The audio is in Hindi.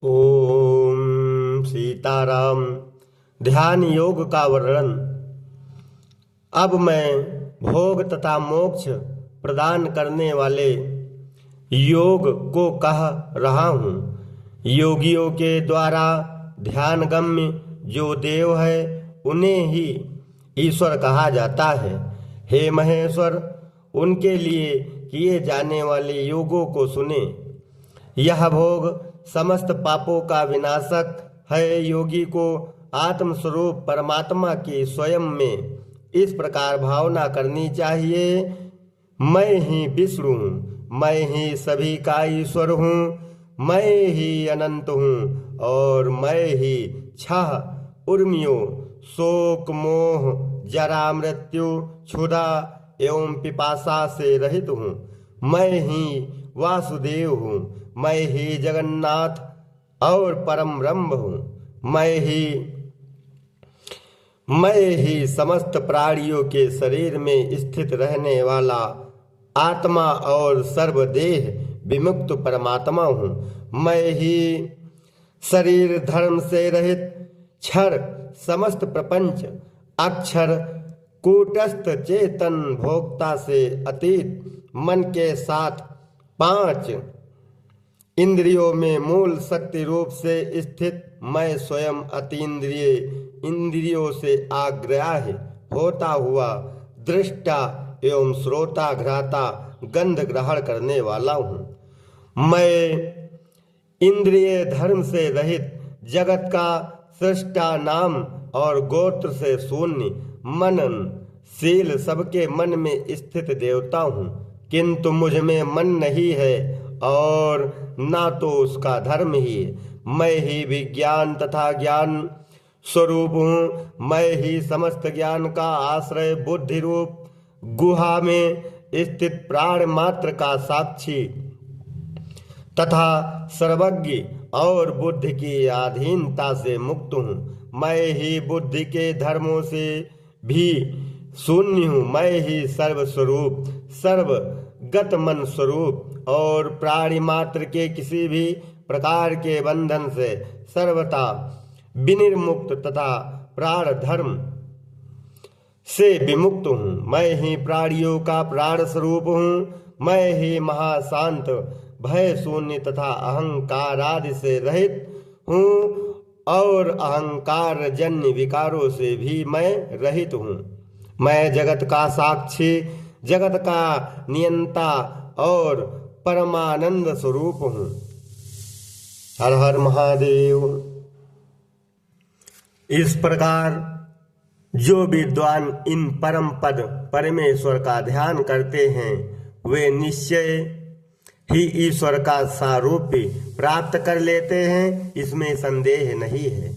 ओम सीताराम। ध्यान योग का वर्णन। अब मैं भोग तथा मोक्ष प्रदान करने वाले योग को कह रहा हूँ। योगियों के द्वारा ध्यान गम्य जो देव है उन्हें ही ईश्वर कहा जाता है। हे महेश्वर, उनके लिए किए जाने वाले योगों को सुने। यह भोग समस्त पापों का विनाशक है। योगी को आत्मस्वरूप परमात्मा की स्वयं में इस प्रकार भावना करनी चाहिए, मैं ही विष्णु हूँ, मैं ही सभी का ईश्वर हूँ, मैं ही अनंत हूँ और मैं ही छह उर्मियों शोक मोह जरा मृत्यु क्षुधा एवं पिपासा से रहित हूँ। मैं ही वासुदेव हूँ, मैं ही जगन्नाथ और परम ब्रह्म हूँ। मैं ही समस्त प्राणियों के शरीर में स्थित रहने वाला आत्मा और सर्वदेह विमुक्त परमात्मा हूँ। मैं ही शरीर धर्म से रहित क्षर समस्त प्रपंच अक्षर कूटस्थ चेतन भोक्ता से अतीत मन के साथ पांच इंद्रियों में मूल शक्ति रूप से स्थित मैं स्वयं अतीन्द्रिय इंद्रियों से आग्राह्य होता हुआ दृष्टा एवं श्रोता घ्राता गंध ग्रहण करने वाला हूँ। मैं इंद्रिय धर्म से रहित जगत का सृष्टा नाम और गोत्र से शून्य मननशील सबके मन में स्थित देवता हूँ। किंतु मुझ में मन नहीं है और ना तो उसका धर्म ही है। मैं ही विज्ञान तथा ज्ञान स्वरूप हूँ। मैं ही समस्त ज्ञान का आश्रय बुद्धि रूप गुहा में स्थित प्राण मात्र का साक्षी तथा सर्वज्ञ और बुद्धि की अधीनता से मुक्त हूँ। मैं ही बुद्धि के धर्मों से भी शून्य हूँ। मैं ही सर्वस्वरूप सर्वगत मन स्वरूप और प्राणी मात्र के किसी भी प्रकार के बंधन से सर्वथा विनिर्मुक्त तथा प्राण धर्म से विमुक्त हूँ। मैं ही प्राणियों का प्राण स्वरूप हूँ। मैं ही महाशांत भय शून्य तथा अहंकार आदि से रहित हूँ और अहंकार जन्य विकारों से भी मैं रहित हूँ। मैं जगत का साक्षी जगत का नियंता और परमानंद स्वरूप हूँ। हर हर महादेव। इस प्रकार जो विद्वान इन परम पद परमेश्वर का ध्यान करते हैं वे निश्चय ही ईश्वर का सारूप्य प्राप्त कर लेते हैं, इसमें संदेह नहीं है।